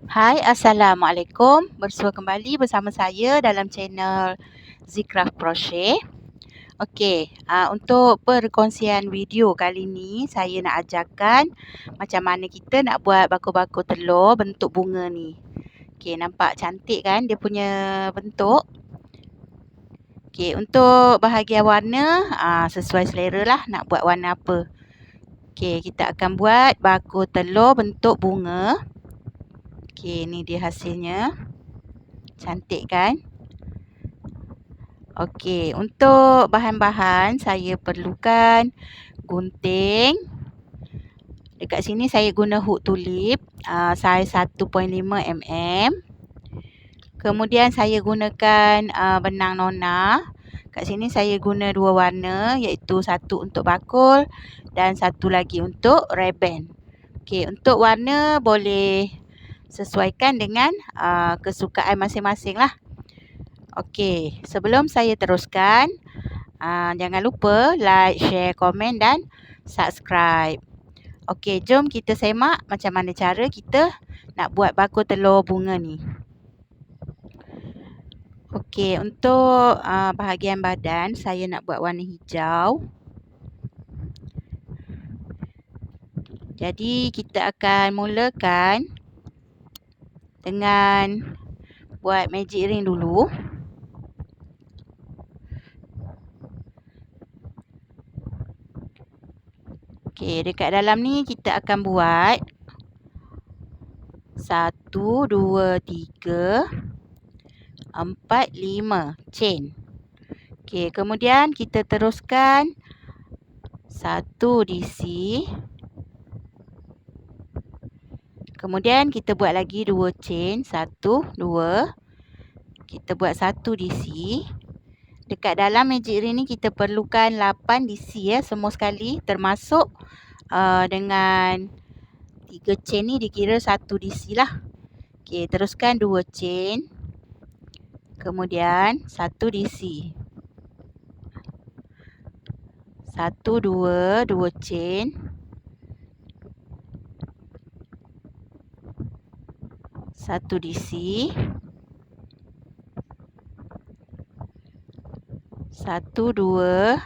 Hai, Assalamualaikum. Bersua kembali bersama saya dalam channel Zikraf Crochet. Okey, untuk perkongsian video kali ni saya nak ajarkan macam mana kita nak buat bakul-bakul telur bentuk bunga ni. Okey, nampak cantik kan dia punya bentuk? Okey, untuk bahagian warna sesuai selera lah nak buat warna apa. Okey, kita akan buat bakul telur bentuk bunga. Okey, ni dia hasilnya. Cantik kan? Okey, untuk bahan-bahan saya perlukan gunting. Dekat sini saya guna hook tulip saiz 1.5 mm. Kemudian saya gunakan benang nona. Kat sini saya guna dua warna, iaitu satu untuk bakul dan satu lagi untuk ribbon. Okey, untuk warna boleh sesuaikan dengan kesukaan masing-masing lah. Okey, sebelum saya teruskan, jangan lupa like, share, komen dan subscribe. Okey, jom kita semak macam mana cara kita nak buat bakul telur bunga ni. Okey, untuk bahagian badan saya nak buat warna hijau. Jadi kita akan mulakan dengan buat magic ring dulu. Okey, dekat dalam ni kita akan buat 1, 2, 3, 4, 5 chain. Okey, kemudian kita teruskan 1 DC. Kemudian kita buat lagi 2 chain, 1, 2. Kita buat 1 DC. Dekat dalam magic ring ni kita perlukan 8 DC ya, semua sekali termasuk dengan 3 chain ni dikira 1 DC lah. Okey, teruskan 2 chain. Kemudian 1 DC. 1, 2, 2 chain. 1 DC. 1, 2,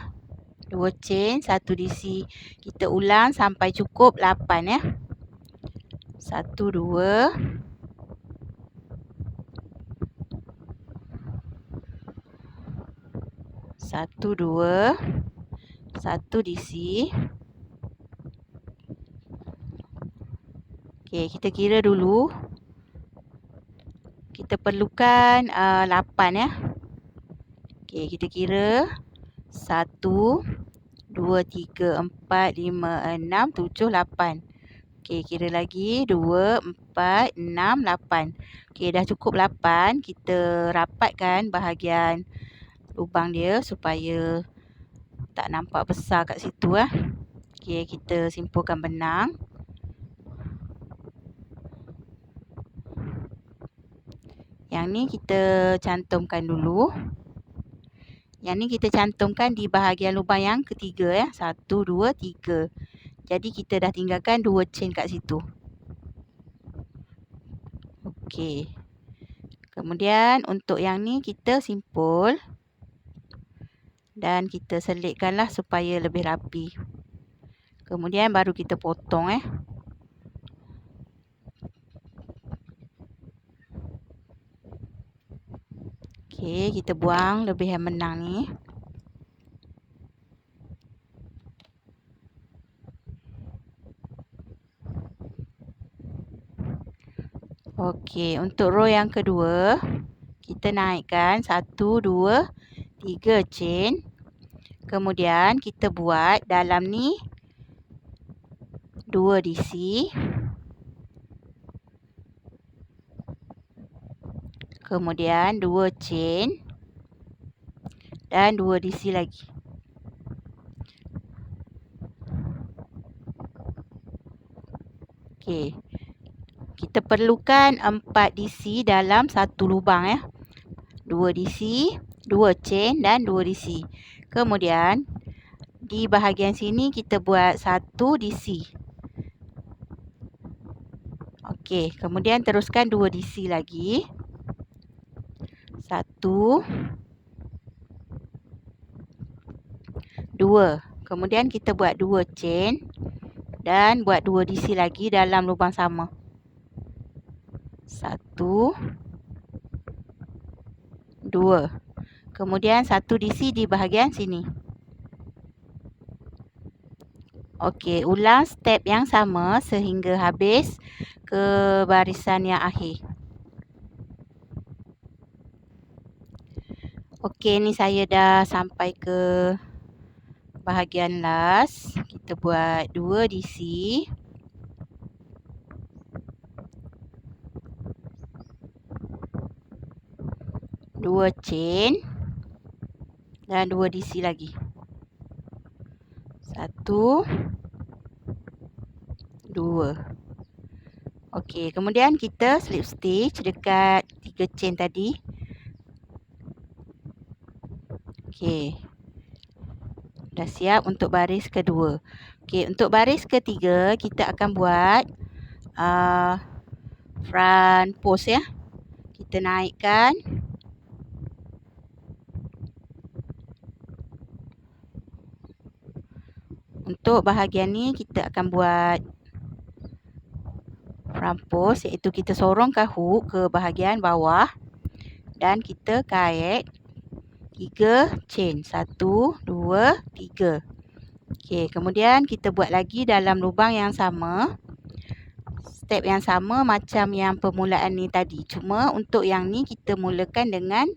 2 chain, 1 DC. Kita ulang sampai cukup 8 ya. 1, 2. 1, 2. 1 DC. Okey, kita kira dulu. Kita perlukan 8 ya. Okey, kita kira 1, 2, 3, 4, 5, 6, 7, 8. Okey, kira lagi 2, 4, 6, 8. Okey, dah cukup 8. Kita rapatkan bahagian lubang dia supaya tak nampak besar kat situ lah. Okey, kita simpulkan benang. Yang ni kita cantumkan dulu. Yang ni kita cantumkan di bahagian lubang yang ketiga ya. 1, 2, 3. Jadi kita dah tinggalkan 2 chain kat situ. Okey. Kemudian untuk yang ni kita simpul. Dan kita selitkanlah supaya lebih rapi. Kemudian baru kita potong . Okey, kita buang lebihan benang ni. Okey, untuk row yang kedua, kita naikkan 1, 2, 3 chain. Kemudian kita buat dalam ni 2 DC. Kemudian 2 chain. Dan 2 DC lagi. Okey. Kita perlukan 4 DC dalam satu lubang ya. 2 DC, 2 chain dan 2 DC. Kemudian di bahagian sini kita buat 1 DC. Okey, kemudian teruskan 2 DC lagi. 1, 2. Kemudian kita buat 2 chain dan buat 2 DC lagi dalam lubang sama. 1, 2. Kemudian 1 DC di bahagian sini. Okey, ulang step yang sama sehingga habis ke barisan yang akhir. Okey, ni saya dah sampai ke bahagian last. Kita buat 2 DC. 2 chain dan 2 DC lagi. 1, 2. Okey, kemudian kita slip stitch dekat 3 chain tadi. Okey. Dah siap untuk baris kedua. Okey, untuk baris ketiga kita akan buat front post ya. Kita naikkan. Untuk bahagian ni kita akan buat front post, iaitu kita sorongkan hook ke bahagian bawah dan kita kait 3 chain. 1, 2, 3. Okey, kemudian kita buat lagi dalam lubang yang sama. Step yang sama macam yang permulaan ni tadi. Cuma untuk yang ni kita mulakan dengan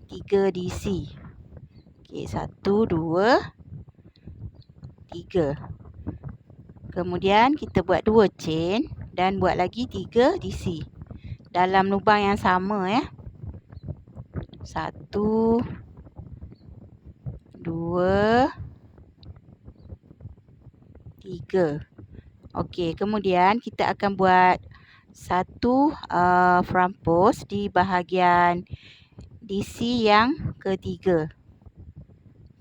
3 DC. Okey, 1, 2, 3. Kemudian kita buat 2 chain dan buat lagi 3 DC. Dalam lubang yang sama ya. 1, 2, 3. Okey, kemudian kita akan buat satu front post di bahagian DC yang ketiga.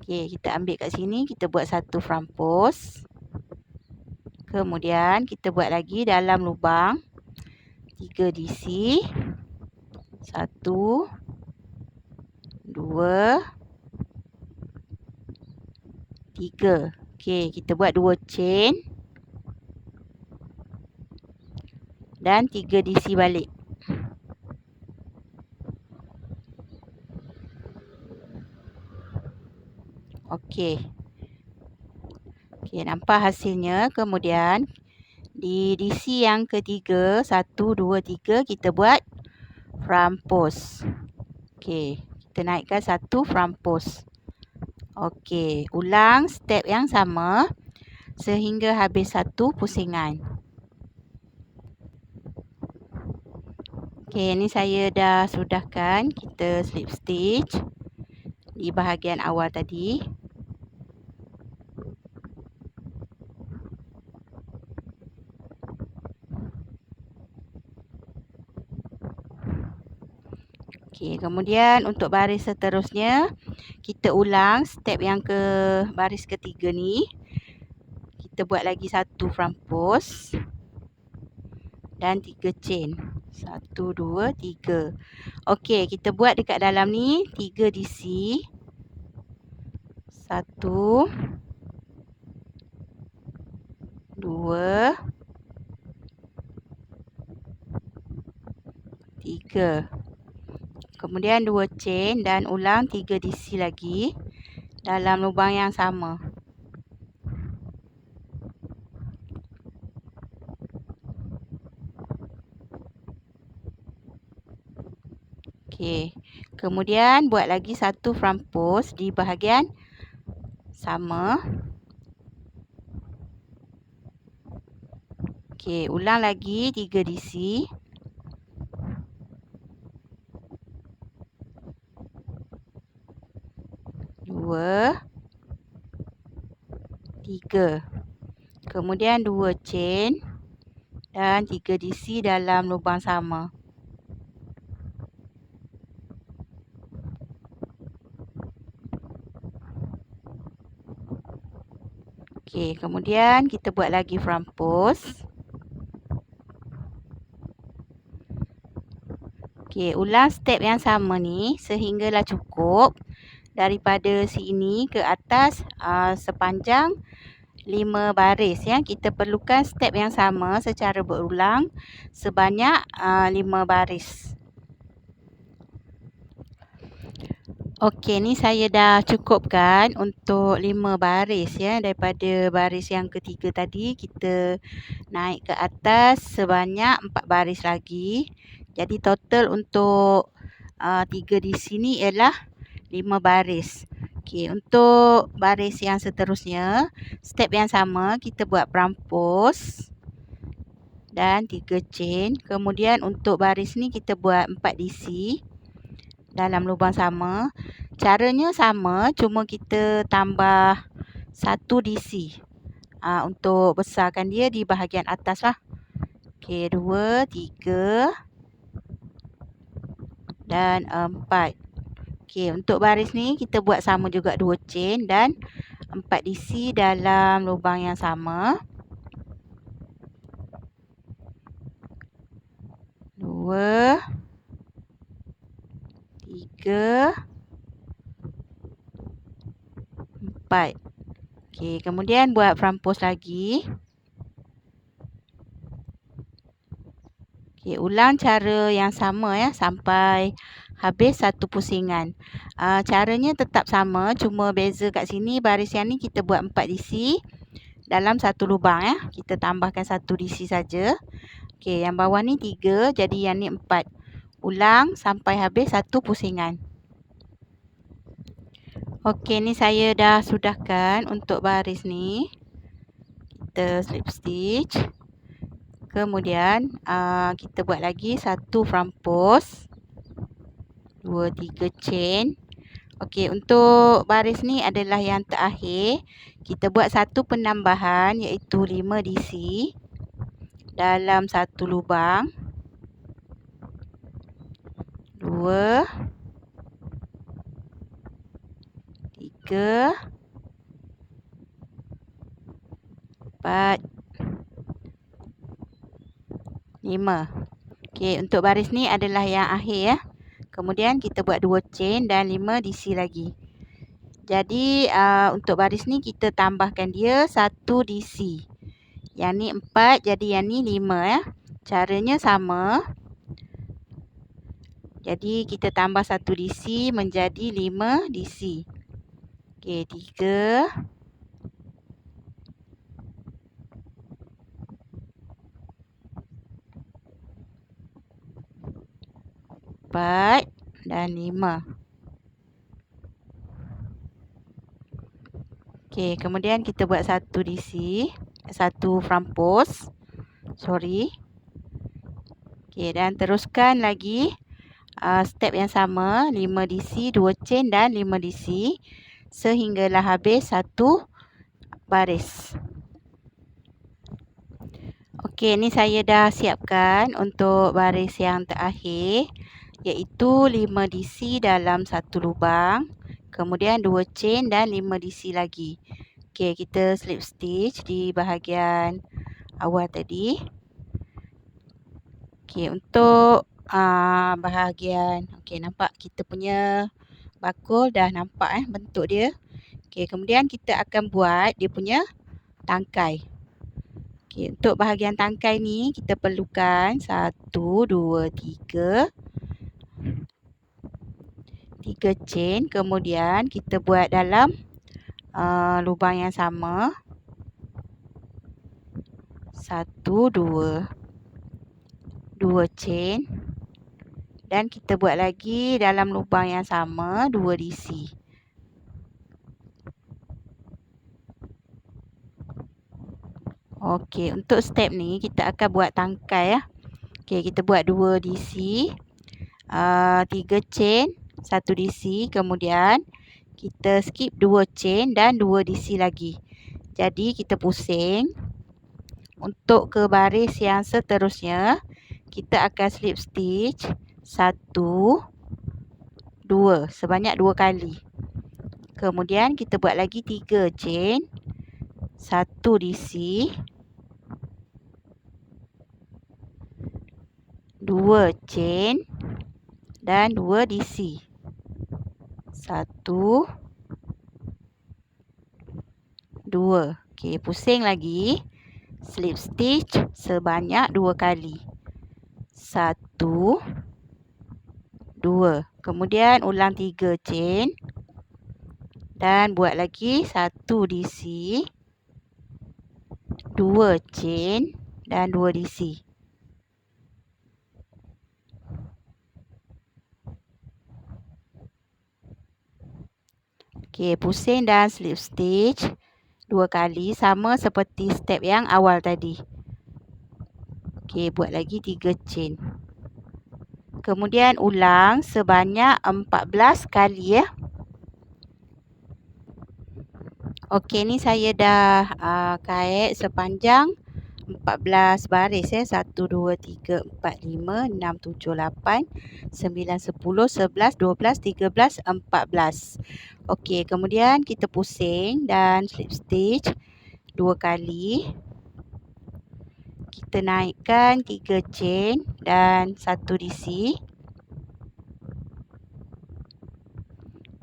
Okey, kita ambil kat sini, kita buat satu front post. Kemudian kita buat lagi dalam lubang 3 DC. 1, 2, 3. Okey, kita buat 2 chain dan 3 DC balik. Okey. Okey, nampak hasilnya. Kemudian di DC yang ketiga, 1, 2, 3, kita buat front post. Okey, kita naikkan satu front post. Okey, ulang step yang sama sehingga habis satu pusingan. Okey, ni saya dah sudahkan. Kita slip stitch di bahagian awal tadi. Okey, kemudian untuk baris seterusnya, kita ulang step yang ke baris ketiga ni. Kita buat lagi satu front post dan 3 chain. 1, 2, 3. Okey, kita buat dekat dalam ni 3 DC. 1, 2, 3. Kemudian 2 chain dan ulang 3 DC lagi dalam lubang yang sama. Okey. Kemudian buat lagi satu front post di bahagian sama. Okey, ulang lagi 3 DC. 2, 3. Kemudian 2 chain dan 3 DC dalam lubang sama. Okey, kemudian kita buat lagi front post. Okey, ulang step yang sama ni sehinggalah cukup daripada sini ke atas sepanjang 5 baris ya. Kita perlukan step yang sama secara berulang sebanyak 5 baris. Okey, ni saya dah cukupkan untuk 5 baris ya. Daripada baris yang ketiga tadi kita naik ke atas sebanyak 4 baris lagi. Jadi total untuk 3 di sini ialah 5 baris. Okey, untuk baris yang seterusnya, step yang sama kita buat perampus dan 3 chain. Kemudian untuk baris ni kita buat 4 DC dalam lubang sama. Caranya sama, cuma kita tambah 1 DC untuk besarkan dia di bahagian atas lah. Okey, 2, 3 dan 4. Okey, untuk baris ni kita buat sama juga 2 chain dan 4 DC dalam lubang yang sama. 2, 3, 4. Okey, kemudian buat perampus lagi. Okey, ulang cara yang sama ya sampai habis satu pusingan. Caranya tetap sama, cuma beza kat sini baris yang ni kita buat 4 DC dalam satu lubang ya. Kita tambahkan 1 DC saja. Okey, yang bawah ni 3, jadi yang ni 4. Ulang sampai habis satu pusingan. Okey, ni saya dah sudahkan untuk baris ni. Kita slip stitch. Kemudian kita buat lagi satu perampus. 2, 3 chain. Okey, untuk baris ni adalah yang terakhir. Kita buat satu penambahan iaitu 5 DC dalam satu lubang. 2, 3, 4, 5. Okey, untuk baris ni adalah yang akhir ya. Kemudian kita buat 2 chain dan 5 DC lagi. Jadi untuk baris ni kita tambahkan dia 1 DC. Yang ni 4, jadi yang ni 5 ya. Caranya sama. Jadi kita tambah 1 DC menjadi 5 DC. Okey, 3, 4 dan 5. Okey, kemudian kita buat 1 DC, 1 perampus. Sorry. Okey, dan teruskan lagi step yang sama, 5 DC, 2 chain dan 5 DC sehinggalah habis satu baris. Okey, ni saya dah siapkan untuk baris yang terakhir iaitu 5 DC dalam satu lubang, kemudian 2 chain dan 5 DC lagi. Okey, kita slip stitch di bahagian awal tadi. Okey, untuk bahagian nampak kita punya bakul dah nampak bentuk dia. Okey, kemudian kita akan buat dia punya tangkai. Okey, untuk bahagian tangkai ni kita perlukan 1, 2, 3 chain, kemudian kita buat dalam lubang yang sama. 1, 2 chain dan kita buat lagi dalam lubang yang sama 2 DC. Okey, untuk step ni kita akan buat tangkai ya. Okey, kita buat 2 DC, 3 chain, 1 DC, kemudian kita skip 2 chain dan 2 DC lagi. Jadi kita pusing. Untuk ke baris yang seterusnya, kita akan slip stitch 1, 2 sebanyak 2 kali. Kemudian kita buat lagi 3 chain, 1 DC, 2 chain dan 2 DC. 1, 2. Okey, pusing lagi. Slip stitch sebanyak 2 kali. 1, 2. Kemudian ulang 3 chain. Dan buat lagi 1 DC. 2 chain dan 2 DC. Okey, pusing dan slip stitch 2 kali sama seperti step yang awal tadi. Okey, buat lagi 3 chain. Kemudian ulang sebanyak 14 kali ya. Okey, ni saya dah kait sepanjang 14 baris ya. 1, 2, 3, 4, 5, 6, 7, 8, 9, 10, 11, 12, 13, 14. Okey, kemudian kita pusing dan slip stitch 2 kali. Kita naikkan 3 chain dan 1 DC.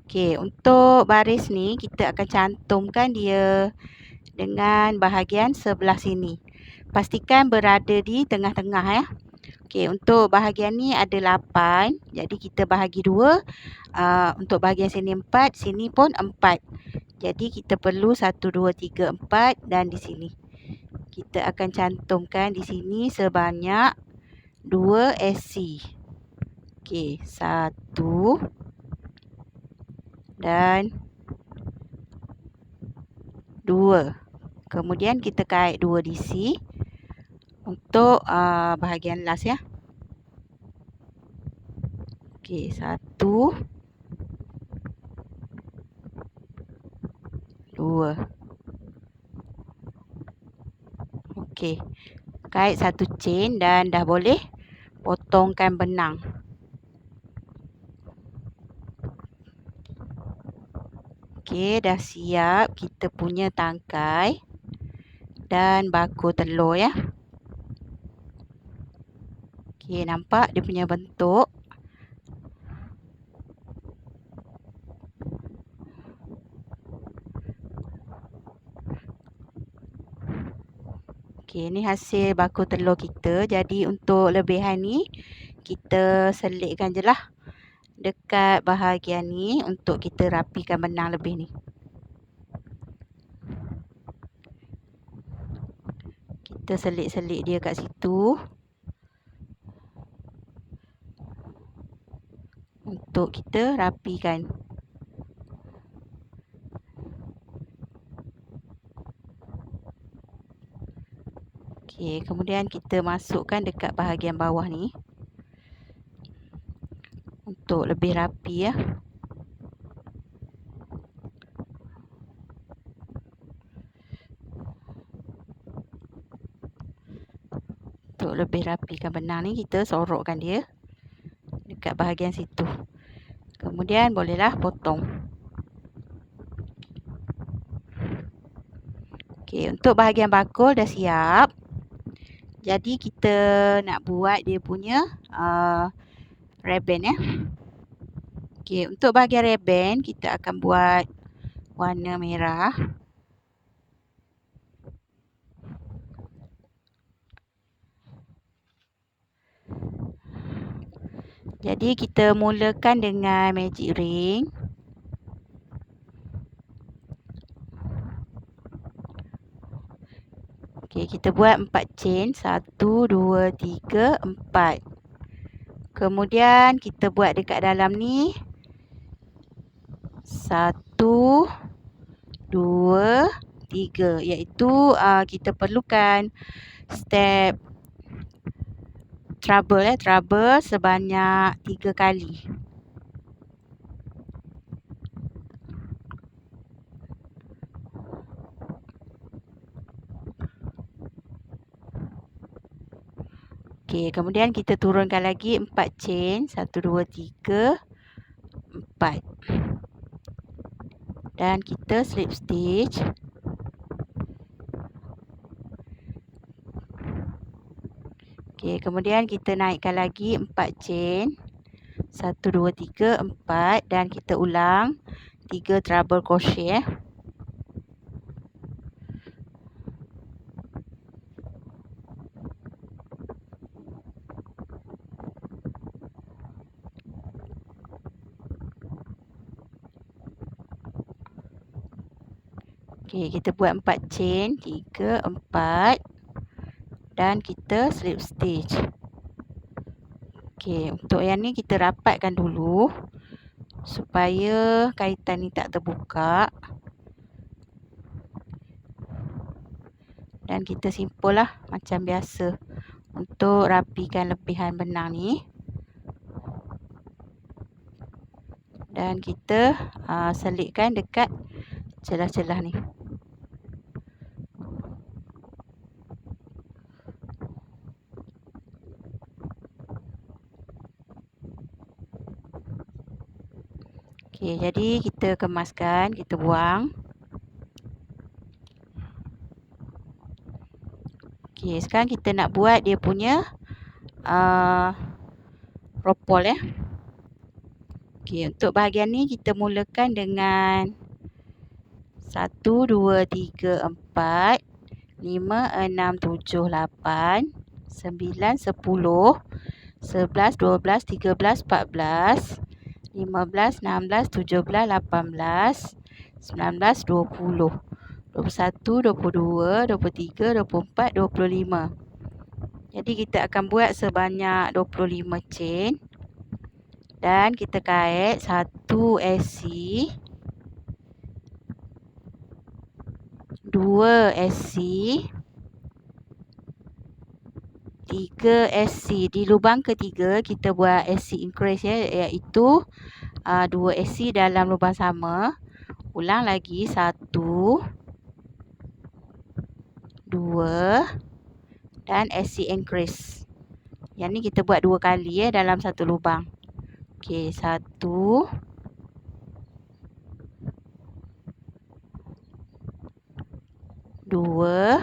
Okey, untuk baris ni kita akan cantumkan dia dengan bahagian sebelah sini. Pastikan berada di tengah-tengah ya. Okey, untuk bahagian ni ada 8. Jadi kita bahagi 2. Untuk bahagian sini 4, sini pun 4. Jadi kita perlu 1, 2, 3, 4 dan di sini. Kita akan cantumkan di sini sebanyak 2 SC. Okey, 1 dan 2. Kemudian kita kait 2 DC untuk bahagian last ya. Okey, 1, 2. Okey, kait 1 chain dan dah boleh potongkan benang. Okey, dah siap kita punya tangkai dan bakul telur ya. Okey, nampak dia punya bentuk. Okey, ni hasil bakul telur kita. Jadi untuk lebihan ni kita selitkan je lah dekat bahagian ni untuk kita rapikan benang lebih ni. Kita selit-selit dia kat situ untuk kita rapikan. Okey, kemudian kita masukkan dekat bahagian bawah ni untuk lebih rapi ya. Untuk lebih rapikan benang ni kita sorokkan dia dekat bahagian situ. Kemudian bolehlah potong. Okey, untuk bahagian bakul dah siap. Jadi kita nak buat dia punya ribbon ya. Okey, untuk bahagian ribbon kita akan buat warna merah. Jadi kita mulakan dengan magic ring. Okey, kita buat 4 chain. 1, 2, 3, 4. Kemudian kita buat dekat dalam ni 1, 2, 3. Iaitu kita perlukan step treble sebanyak 3 kali. Okey, kemudian kita turunkan lagi 4 chain. 1, 2, 3, 4. Dan kita slip stitch. Okey, kemudian kita naikkan lagi 4 chain. 1, 2, 3, 4 dan kita ulang 3 treble crochet. Okey, kita buat 4 chain, 3, 4 dan kita slip stitch. Okey, untuk yang ni kita rapatkan dulu supaya kaitan ni tak terbuka. Dan kita simpul lah macam biasa untuk rapikan lebihan benang ni. Dan kita selitkan dekat celah-celah ni. Okey, jadi kita kemaskan, kita buang. Okey, sekarang kita nak buat dia punya ropol ya. Okey, untuk bahagian ni kita mulakan dengan 1, 2, 3, 4, 5, 6, 7, 8, 9, 10, 11, 12, 13, 14, 15, 16, 17, 18, 19, 20, 21, 22, 23, 24, 25. Jadi kita akan buat sebanyak 25 chain. Dan kita kait 1 SC, 2 SC, 3 SC. Di lubang ketiga kita buat SC increase ya, iaitu 2 SC dalam lubang sama. Ulang lagi 1, 2 dan SC increase. Yang ni kita buat 2 kali ya dalam satu lubang. Okey, 1, 2,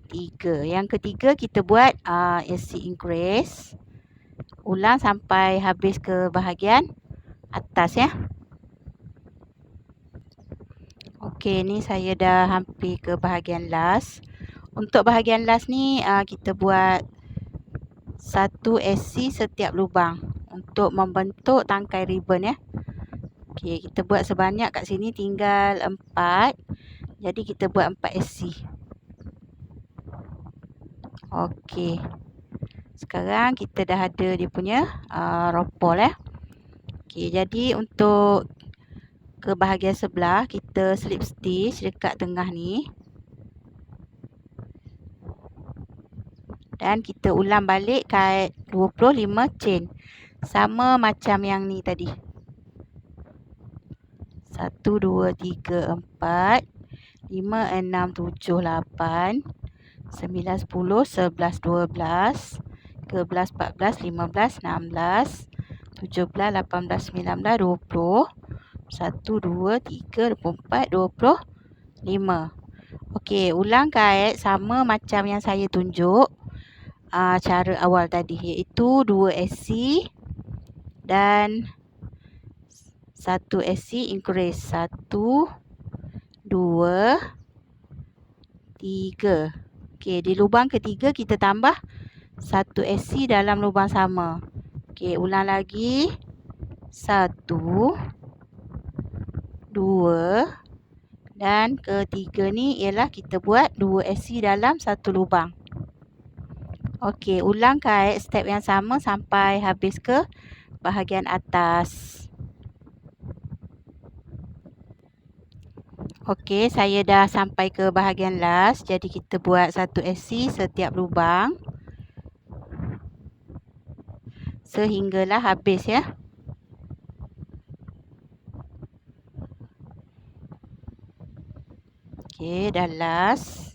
3. Yang ketiga kita buat SC increase. Ulang sampai habis ke bahagian atas ya. Okey, ni saya dah hampir ke bahagian last. Untuk bahagian last ni kita buat 1 SC setiap lubang untuk membentuk tangkai ribbon ya. Okey, kita buat sebanyak kat sini tinggal 4. Jadi kita buat 4 SC. Okey. Sekarang kita dah ada dia punya ropol ya. Okey, jadi untuk ke bahagian sebelah kita slip stitch dekat tengah ni. Dan kita ulang balik kait 25 chain. Sama macam yang ni tadi. 1, 2, 3, 4, 5, 6, 7, 8, 9, 10, 11, 12, 13, 14, 15, 16, 17, 18, 19, 20, 1, 2, 3, 24, 25. Okey, ulang kait sama macam yang saya tunjuk cara awal tadi, iaitu 2 SC dan 1 SC increase. 1, 2, 3. Okey, di lubang ketiga kita tambah 1 SC dalam lubang sama. Okey, ulang lagi. 1, 2 dan ketiga ni ialah kita buat 2 SC dalam satu lubang. Okey, ulang kait step yang sama sampai habis ke bahagian atas. Okey, saya dah sampai ke bahagian last. Jadi kita buat 1 SC setiap lubang sehinggalah habis ya. Okey, dah last.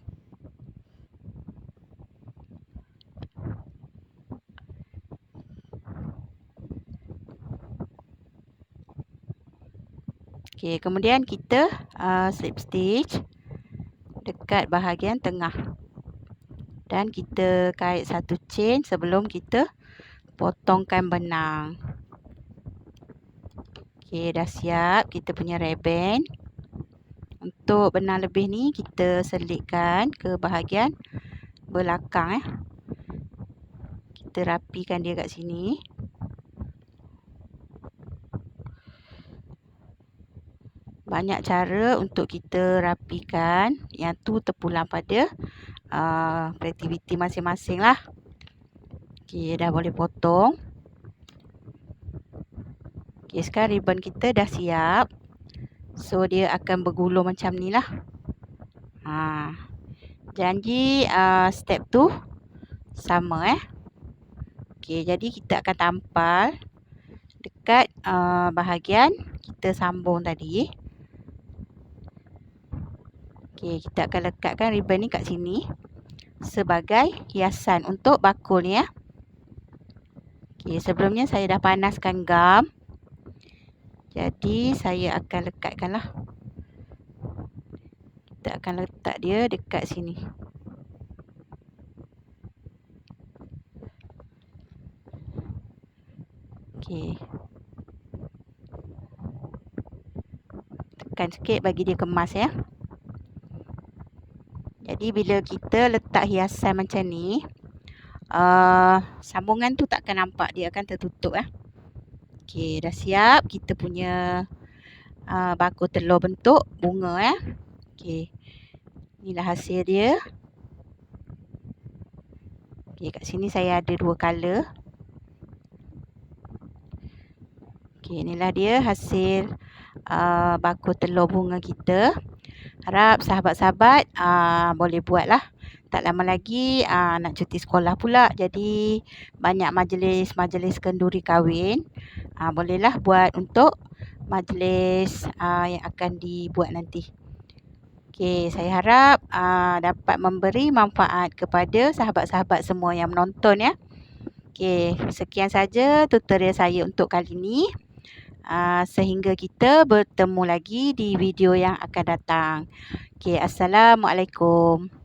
Okey, kemudian kita slip stitch dekat bahagian tengah. Dan kita kait 1 chain sebelum kita potongkan benang. Okey, dah siap kita punya reben. Untuk benang lebih ni kita selitkan ke bahagian belakang Kita rapikan dia kat sini. Banyak cara untuk kita rapikan. Yang tu terpulang pada kreativiti masing-masing lah. Okey, dah boleh potong. Okey, sekarang ribbon kita dah siap. So, dia akan bergulung macam ni lah. Janji step tu sama Okey, jadi kita akan tampal dekat bahagian kita sambung tadi. Okey, kita akan lekatkan ribbon ni kat sini sebagai hiasan untuk bakul ni Okey, sebelumnya saya dah panaskan gam. Jadi saya akan lekatkan lah. Kita akan letak dia dekat sini. Okey. Tekan sikit bagi dia kemas Jadi bila kita letak hiasan macam ni, sambungan tu tak akan nampak, dia akan tertutup Okey, dah siap kita punya bakul telur bentuk bunga Okey. Inilah hasil dia. Okey, kat sini saya ada 2 color. Okey, inilah dia hasil bakul telur bunga kita. Harap sahabat-sahabat boleh buat lah. Tak lama lagi nak cuti sekolah pula. Jadi banyak majlis-majlis kenduri kahwin. Bolehlah buat untuk majlis yang akan dibuat nanti. Okey, saya harap dapat memberi manfaat kepada sahabat-sahabat semua yang menonton Okey, sekian saja tutorial saya untuk kali ini. Sehingga kita bertemu lagi di video yang akan datang. Okey, Assalamualaikum.